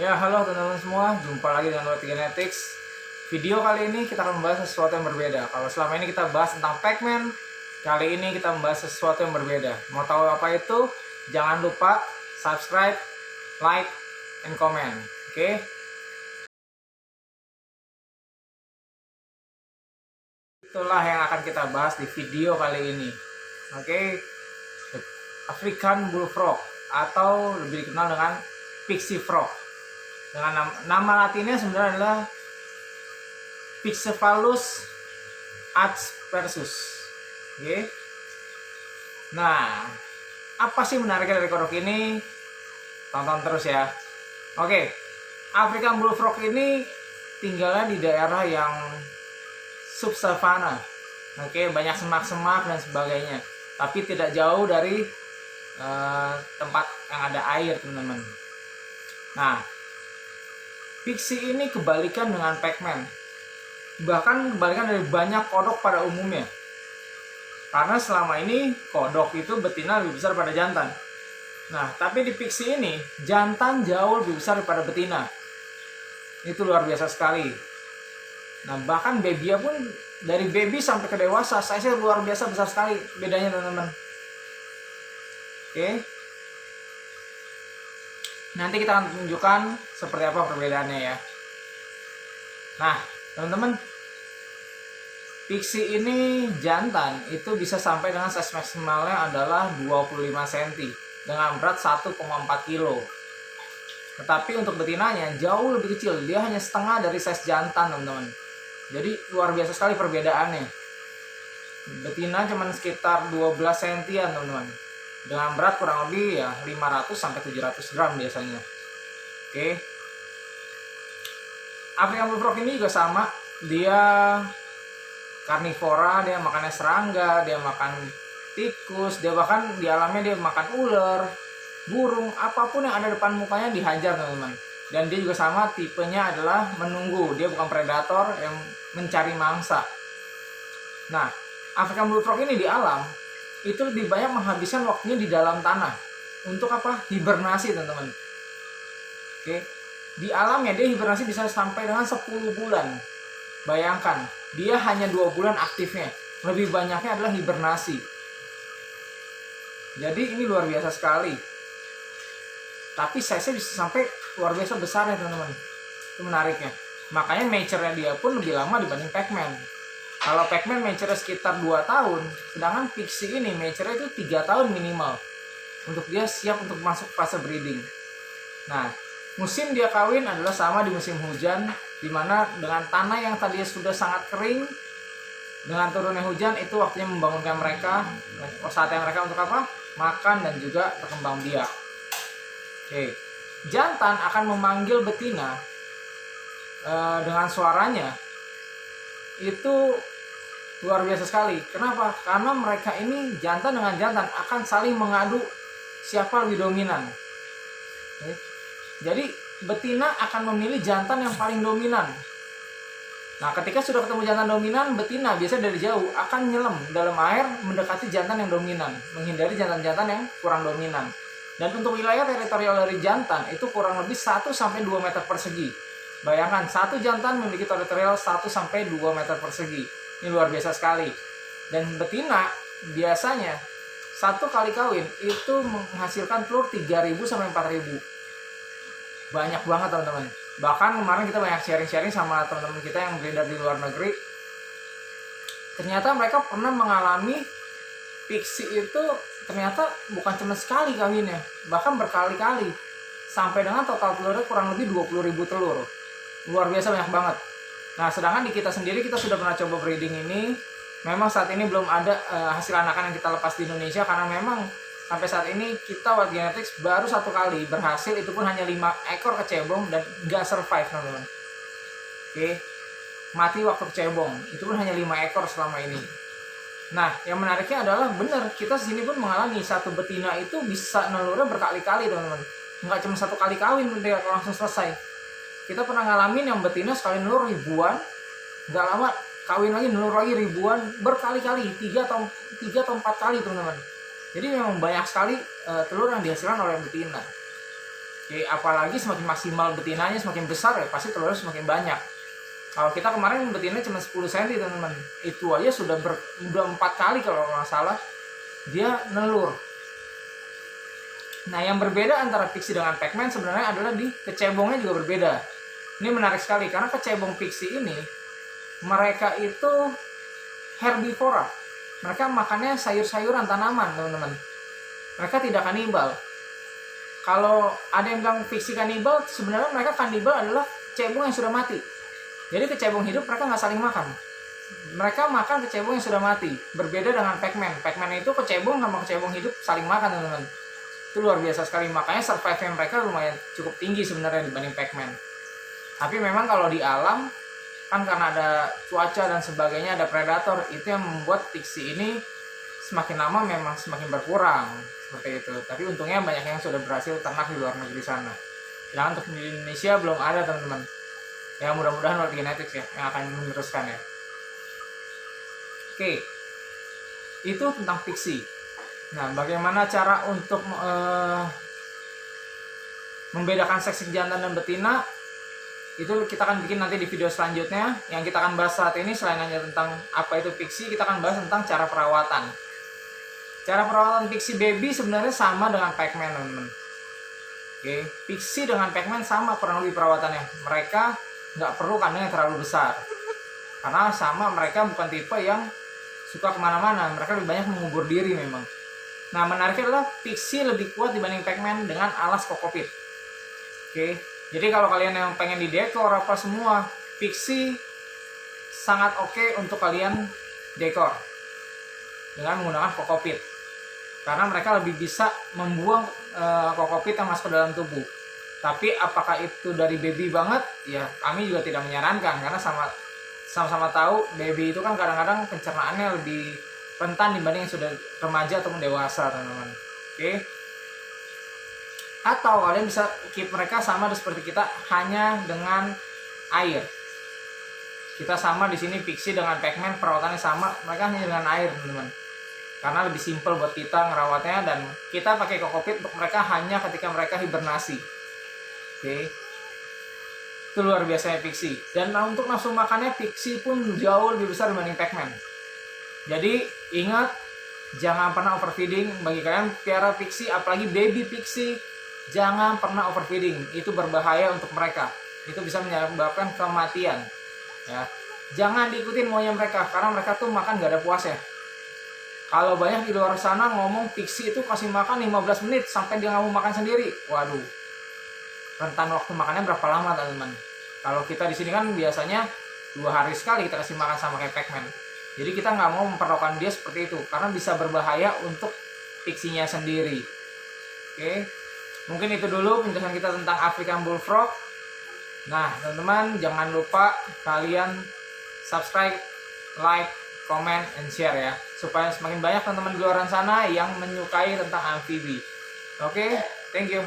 Ya, halo teman-teman semua, jumpa lagi dengan Web Genetics. Video kali ini kita akan membahas sesuatu yang berbeda. Kalau selama ini kita bahas tentang Pac-Man, kali ini kita membahas sesuatu yang berbeda. Mau tahu apa itu? Jangan lupa subscribe, like, and comment. Oke? Itulah yang akan kita bahas di video kali ini. Oke? African Bullfrog atau lebih dikenal dengan Pixie Frog. Dengan nama latinnya sebenarnya adalah Pixephallus aspersus. Oke. Nah, apa sih menariknya dari kodok ini? Tonton terus ya. Oke. African Bullfrog ini tinggalnya di daerah yang subsavana. Oke, banyak semak-semak dan sebagainya. Tapi tidak jauh dari tempat yang ada air, teman-teman. Nah, Pixie ini kebalikan dengan Pac-Man. Bahkan kebalikan dari banyak kodok pada umumnya. Karena selama ini kodok itu betina lebih besar pada jantan. Nah, tapi di Pixie ini jantan jauh lebih besar daripada betina. Itu luar biasa sekali. Nah, bahkan baby pun dari baby sampai ke dewasa size-nya luar biasa besar sekali bedanya, teman-teman. Oke. Nanti kita akan tunjukkan seperti apa perbedaannya ya. Nah, teman-teman, Pixie ini jantan itu bisa sampai dengan size maksimalnya adalah 25 cm dengan berat 1,4 kg. Tetapi untuk betinanya jauh lebih kecil, dia hanya setengah dari size jantan, teman-teman. Jadi luar biasa sekali perbedaannya. Betina cuma sekitar 12 cm-an, teman-teman. Dengan berat kurang lebih ya 500 sampai 700 gram biasanya. Oke. African Bullfrog ini juga sama, dia karnivora, dia makannya serangga, dia makan tikus, dia bahkan di alamnya dia makan ular, burung, apapun yang ada depan mukanya dihajar, teman-teman. Dan dia juga sama, tipenya adalah menunggu, dia bukan predator yang mencari mangsa. Nah, African Bullfrog ini di alam itu lebih banyak menghabiskan waktunya di dalam tanah. Untuk apa? Hibernasi, teman-teman. Oke. Di alamnya dia hibernasi bisa sampai dengan 10 bulan. Bayangkan, dia hanya 2 bulan aktifnya. Lebih banyaknya adalah hibernasi. Jadi ini luar biasa sekali. Tapi size-nya bisa sampai luar biasa besar ya, teman-teman. Itu menariknya. Makanya mature-nya dia pun lebih lama dibanding Pac-Man. Kalau Pac-Man mature sekitar 2 tahun, sedangkan Pixie ini mature itu 3 tahun minimal. Untuk dia siap untuk masuk fase breeding. Nah, musim dia kawin adalah sama di musim hujan, dimana dengan tanah yang tadinya sudah sangat kering, dengan turunnya hujan itu waktunya membangunkan mereka, saatnya mereka untuk apa? Makan dan juga berkembang biak. Oke. Jantan akan memanggil betina dengan suaranya itu luar biasa sekali. Kenapa? Karena mereka ini jantan dengan jantan akan saling mengadu siapa lebih dominan. Oke. Jadi betina akan memilih jantan yang paling dominan. Nah, ketika sudah ketemu jantan dominan, betina biasanya dari jauh akan nyelam dalam air mendekati jantan yang dominan, menghindari jantan-jantan yang kurang dominan. Dan untuk wilayah teritorial dari jantan itu kurang lebih 1 sampai 2 meter persegi. Bayangkan, satu jantan memiliki teritorial 1 sampai 2 meter persegi. Ini luar biasa sekali. Dan betina biasanya satu kali kawin itu menghasilkan telur 3.000 sampai 4.000. Banyak banget, teman-teman. Bahkan kemarin kita banyak sharing-sharing sama teman-teman kita yang beredar di luar negeri. Ternyata mereka pernah mengalami Pixie itu ternyata bukan cuma sekali kawinnya, bahkan berkali-kali. Sampai dengan total telurnya kurang lebih 20.000 telur. Luar biasa banyak banget. Nah, sedangkan di kita sendiri kita sudah pernah coba breeding ini. Memang saat ini belum ada hasil anakan yang kita lepas di Indonesia karena memang sampai saat ini kita Wild Genetics baru 1 kali berhasil, itu pun hanya 5 ekor kecebong dan nggak survive, teman-teman. Oke. Mati waktu kecebong. Itu pun hanya 5 ekor selama ini. Nah, yang menariknya adalah benar kita sini pun mengalami satu betina itu bisa nelurnya berkali-kali, teman-teman. Nggak cuma 1 kali kawin dia langsung selesai. Kita pernah ngalamin yang betina sekali nelur ribuan, nggak lama kawin lagi nelur lagi ribuan, berkali-kali, 3 atau 4 kali, teman-teman. Jadi memang banyak sekali telur yang dihasilkan oleh betina. Oke, apalagi semakin maksimal betinanya semakin besar ya pasti telurnya semakin banyak. Kalau kita kemarin betinanya cuma 10 cm teman-teman, itu aja sudah 4 kali kalau nggak salah dia nelur. Nah, yang berbeda antara pixie dengan pacman sebenarnya adalah di kecebongnya juga berbeda. Ini menarik sekali karena kecebong pixie ini mereka itu herbivora. Mereka makannya sayur-sayuran, tanaman, teman-teman. Mereka tidak kanibal. Kalau ada yang bilang pixie kanibal, sebenarnya mereka kanibal adalah kecebong yang sudah mati. Jadi kecebong hidup mereka nggak saling makan. Mereka makan kecebong yang sudah mati. Berbeda dengan pacman. Pacman itu kecebong sama kecebong hidup saling makan, teman-teman. Itu luar biasa sekali. Makanya survive mereka lumayan cukup tinggi sebenarnya dibanding pacman. Tapi memang kalau di alam, kan karena ada cuaca dan sebagainya, ada predator, itu yang membuat pixie ini semakin lama memang semakin berkurang. Seperti itu. Tapi untungnya banyak yang sudah berhasil ternak di luar negeri sana. Sedangkan untuk di Indonesia belum ada, teman-teman. Ya mudah-mudahan World Genetics ya yang akan meneruskan ya. Oke. Itu tentang pixie. Nah, bagaimana cara untuk membedakan seksi jantan dan betina? Itu kita akan bikin nanti di video selanjutnya. Yang kita akan bahas saat ini selain hanya tentang apa itu pixie, kita akan bahas tentang cara perawatan. Cara perawatan pixie baby sebenarnya sama dengan pacman, teman-teman. Oke, pixie dengan pacman sama kurang lebih perawatannya. Mereka nggak perlu kandang yang terlalu besar. Karena sama, mereka bukan tipe yang suka kemana-mana. Mereka lebih banyak mengubur diri memang. Nah, menariknya adalah pixie lebih kuat dibanding pacman dengan alas kokopit. Oke, jadi kalau kalian yang pengen didekor apa semua, pixie sangat oke untuk kalian dekor dengan menggunakan kokopit. Karena mereka lebih bisa membuang kokopit yang masuk ke dalam tubuh. Tapi apakah itu dari baby banget? Ya, kami juga tidak menyarankan karena sama-sama tahu baby itu kan kadang-kadang pencernaannya lebih rentan dibanding yang sudah remaja ataupun dewasa, teman-teman. Oke. Atau kalian bisa keep mereka sama seperti kita, hanya dengan air. Kita sama di sini pixie dengan pacman perawatannya sama, mereka hanya dengan air, teman-teman. Karena lebih simpel buat kita ngerawatnya, dan kita pakai kokopit untuk mereka hanya ketika mereka hibernasi. Oke. Itu luar biasanya pixie. Dan untuk nafsu makannya pixie pun jauh lebih besar dibanding pacman. Jadi ingat, jangan pernah overfeeding. Bagi kalian piara pixie, apalagi baby pixie, jangan pernah overfeeding. Itu berbahaya untuk mereka. Itu bisa menyebabkan kematian. Ya. Jangan diikutin maunya mereka, karena mereka tuh makan gak ada puasnya. Kalau banyak di luar sana ngomong pixie itu kasih makan 15 menit sampai dia nggak mau makan sendiri. Waduh. Rentan waktu makannya berapa lama, teman-teman? Kalau kita di sini kan biasanya 2 hari sekali kita kasih makan sama kayak pacman. Jadi kita nggak mau memperlakukan dia seperti itu karena bisa berbahaya untuk pixie-nya sendiri. Oke. Mungkin itu dulu penjelasan kita tentang African Bullfrog. Nah, teman-teman jangan lupa kalian subscribe, like, comment, and share ya, supaya semakin banyak teman-teman di luar sana yang menyukai tentang amfibi. Oke, thank you.